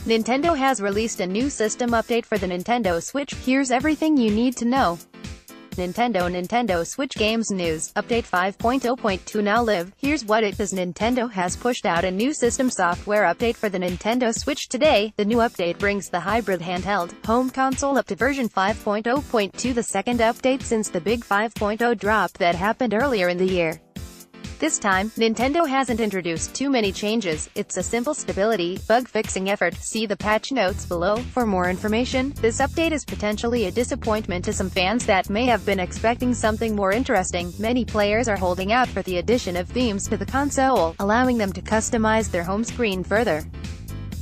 Nintendo has released a new system update for the Nintendo Switch. Here's everything you need to know. Nintendo Switch Games News, Update 5.0.2 now live. Here's what it is. Nintendo has pushed out a new system software update for the Nintendo Switch today. The new update brings the hybrid handheld, home console up to version 5.0.2, the second update since the big 5.0 drop that happened earlier in the year. This time, Nintendo hasn't introduced too many changes. It's a simple stability, bug-fixing effort. See the patch notes below for more information. This update is potentially a disappointment to some fans that may have been expecting something more interesting. Many players are holding out for the addition of themes to the console, allowing them to customize their home screen further.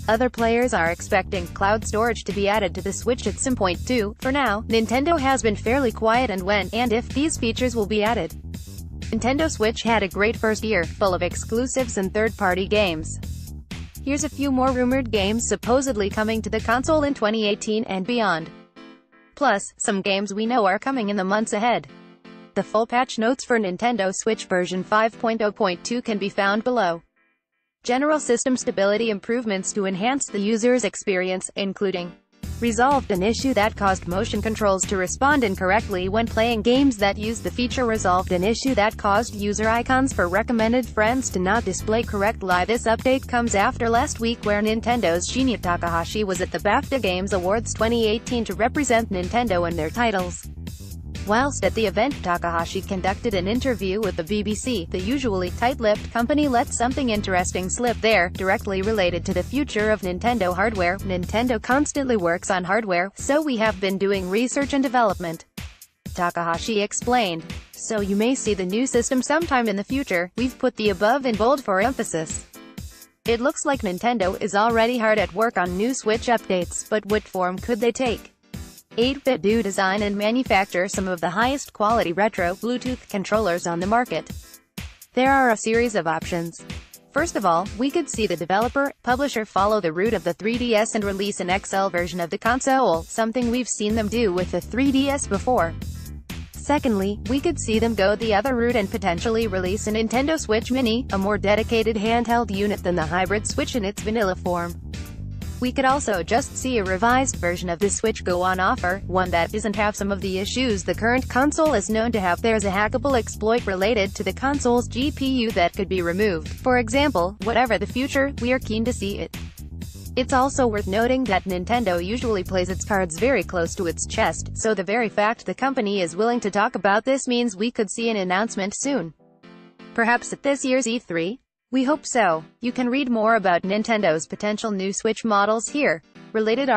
Other players are expecting cloud storage to be added to the Switch at some point too. For now, Nintendo has been fairly quiet on when and if these features will be added. Nintendo Switch had a great first year, full of exclusives and third-party games. Here's a few more rumored games supposedly coming to the console in 2018 and beyond. Plus, some games we know are coming in the months ahead. The full patch notes for Nintendo Switch version 5.0.2 can be found below. General system stability improvements to enhance the user's experience, including resolved an issue that caused motion controls to respond incorrectly when playing games that used the feature. Resolved an issue that caused user icons for recommended friends to not display correctly. This update comes after last week where Nintendo's Shinya Takahashi was at the BAFTA Games Awards 2018 to represent Nintendo and their titles. Whilst at the event, Takahashi conducted an interview with the BBC. The usually tight-lipped company let something interesting slip there, directly related to the future of Nintendo hardware. Nintendo constantly works on hardware, so we have been doing research and development, Takahashi explained. So you may see the new system sometime in the future. We've put the above in bold for emphasis. It looks like Nintendo is already hard at work on new Switch updates, but what form could they take? 8-bit do design and manufacture some of the highest quality retro Bluetooth controllers on the market. There are a series of options. First of all, we could see the developer-publisher follow the route of the 3DS and release an XL version of the console, something we've seen them do with the 3DS before. Secondly, we could see them go the other route and potentially release a Nintendo Switch Mini, a more dedicated handheld unit than the hybrid Switch in its vanilla form. We could also just see a revised version of the Switch go on offer, one that doesn't have some of the issues the current console is known to have. There's a hackable exploit related to the console's GPU that could be removed. For example, whatever the future, we are keen to see it. It's also worth noting that Nintendo usually plays its cards very close to its chest, so the very fact the company is willing to talk about this means we could see an announcement soon. Perhaps at this year's E3? We hope so. You can read more about Nintendo's potential new Switch models here. Related